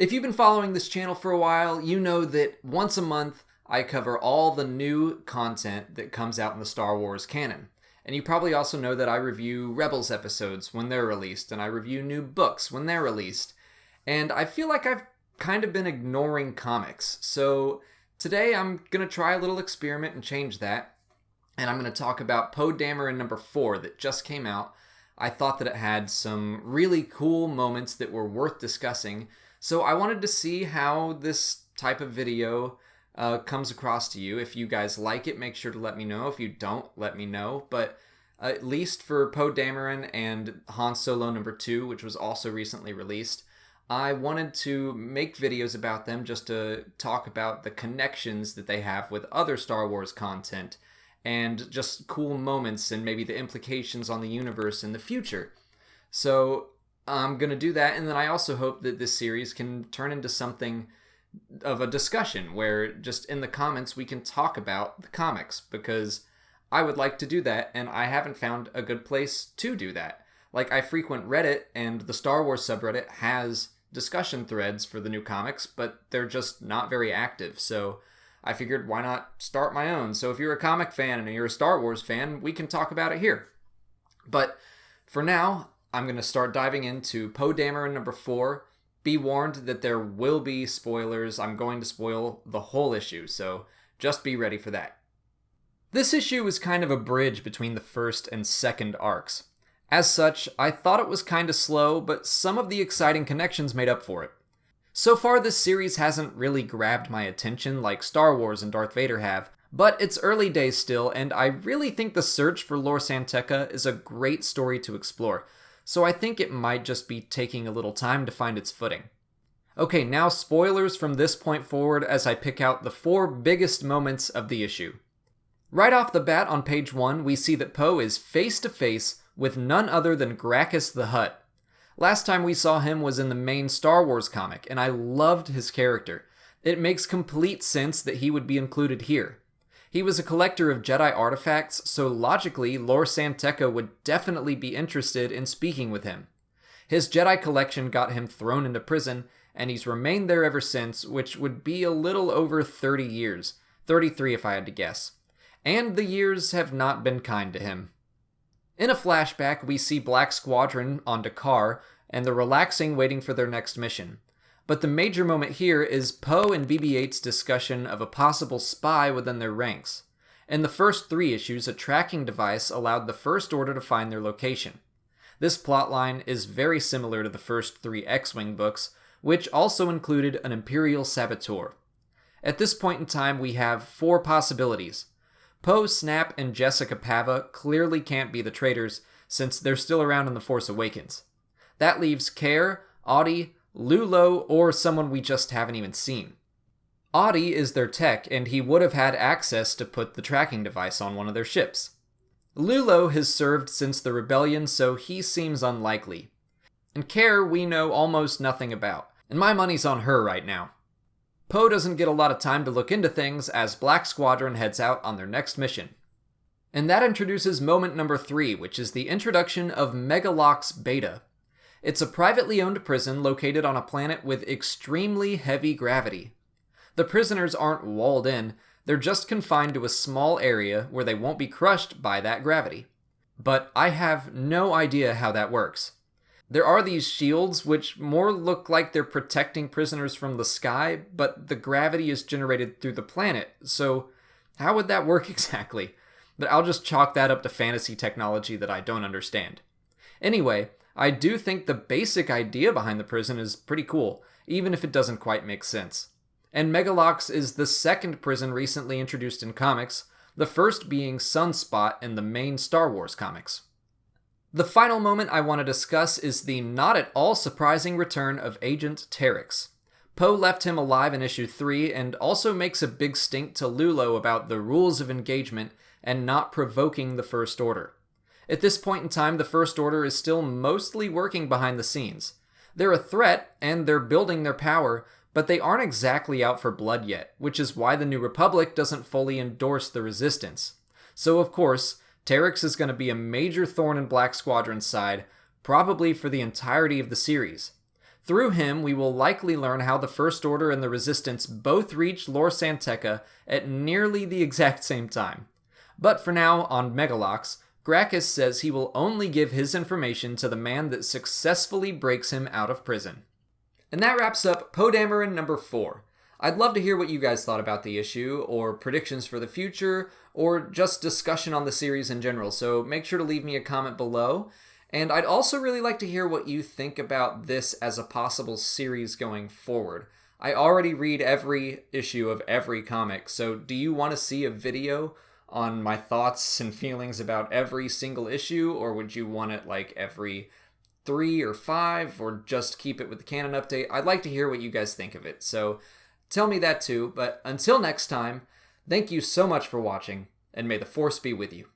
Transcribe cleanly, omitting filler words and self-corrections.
If you've been following this channel for a while, you know that once a month I cover all the new content that comes out in the Star Wars canon. And you probably also know that I review Rebels episodes when they're released, and I review new books when they're released. And I feel like I've kind of been ignoring comics. So today I'm going to try a little experiment and change that. And I'm going to talk about Poe Dameron number 4 that just came out. I thought that it had some really cool moments that were worth discussing. So I wanted to see how this type of video comes across to you. If you guys like it, make sure to let me know. If you don't, let me know. But at least for Poe Dameron and Han Solo number 2, which was also recently released, I wanted to make videos about them just to talk about the connections that they have with other Star Wars content and just cool moments and maybe the implications on the universe in the future. So I'm going to do that, and then I also hope that this series can turn into something of a discussion where just in the comments we can talk about the comics, because I would like to do that, and I haven't found a good place to do that. Like, I frequent Reddit, and the Star Wars subreddit has discussion threads for the new comics, but they're just not very active, so I figured why not start my own. So if you're a comic fan and you're a Star Wars fan, we can talk about it here. But for now, I'm going to start diving into Poe Dameron number 4. Be warned that there will be spoilers. I'm going to spoil the whole issue, so just be ready for that. This issue is kind of a bridge between the first and second arcs. As such, I thought it was kind of slow, but some of the exciting connections made up for it. So far, this series hasn't really grabbed my attention like Star Wars and Darth Vader have, but it's early days still, and I really think the search for Lor San Tekka is a great story to explore, so I think it might just be taking a little time to find its footing. Okay, now spoilers from this point forward as I pick out the 4 biggest moments of the issue. Right off the bat on page 1, we see that Poe is face to face with none other than Gracchus the Hutt. Last time we saw him was in the main Star Wars comic, and I loved his character. It makes complete sense that he would be included here. He was a collector of Jedi artifacts, so logically, Lor San Tekka would definitely be interested in speaking with him. His Jedi collection got him thrown into prison, and he's remained there ever since, which would be a little over 30 years. 33 if I had to guess. And the years have not been kind to him. In a flashback, we see Black Squadron on Dakar, and they're relaxing waiting for their next mission. But the major moment here is Poe and BB-8's discussion of a possible spy within their ranks. In the first 3 issues, a tracking device allowed the First Order to find their location. This plotline is very similar to the first 3 X-Wing books, which also included an Imperial saboteur. At this point in time, we have 4 possibilities. Poe, Snap, and Jessica Pava clearly can't be the traitors, since they're still around in The Force Awakens. That leaves Care, Audie, Lulo, or someone we just haven't even seen. Audie is their tech, and he would have had access to put the tracking device on one of their ships. Lulo has served since the rebellion, so he seems unlikely. And Care we know almost nothing about, and my money's on her right now. Poe doesn't get a lot of time to look into things as Black Squadron heads out on their next mission. And that introduces moment number 3, which is the introduction of Megalox Beta. It's a privately owned prison located on a planet with extremely heavy gravity. The prisoners aren't walled in, they're just confined to a small area where they won't be crushed by that gravity. But I have no idea how that works. There are these shields which more look like they're protecting prisoners from the sky, but the gravity is generated through the planet, so how would that work exactly? But I'll just chalk that up to fantasy technology that I don't understand. Anyway, I do think the basic idea behind the prison is pretty cool, even if it doesn't quite make sense. And Megalox is the second prison recently introduced in comics, the first being Sunspot in the main Star Wars comics. The final moment I want to discuss is the not at all surprising return of Agent Terex. Poe left him alive in issue 3 and also makes a big stink to Lulo about the rules of engagement and not provoking the First Order. At this point in time, the First Order is still mostly working behind the scenes. They're a threat, and they're building their power, but they aren't exactly out for blood yet, which is why the New Republic doesn't fully endorse the Resistance. So of course, Terex is going to be a major thorn in Black Squadron's side, probably for the entirety of the series. Through him, we will likely learn how the First Order and the Resistance both reached Lor San Tekka at nearly the exact same time. But for now, on Megalox, Gracchus says he will only give his information to the man that successfully breaks him out of prison. And that wraps up Poe Dameron number 4. I'd love to hear what you guys thought about the issue, or predictions for the future, or just discussion on the series in general, so make sure to leave me a comment below. And I'd also really like to hear what you think about this as a possible series going forward. I already read every issue of every comic, so do you want to see a video on my thoughts and feelings about every single issue, or would you want it like every 3 or 5, or just keep it with the canon update? I'd like to hear what you guys think of it, so tell me that too. But until next time, thank you so much for watching, and may the Force be with you.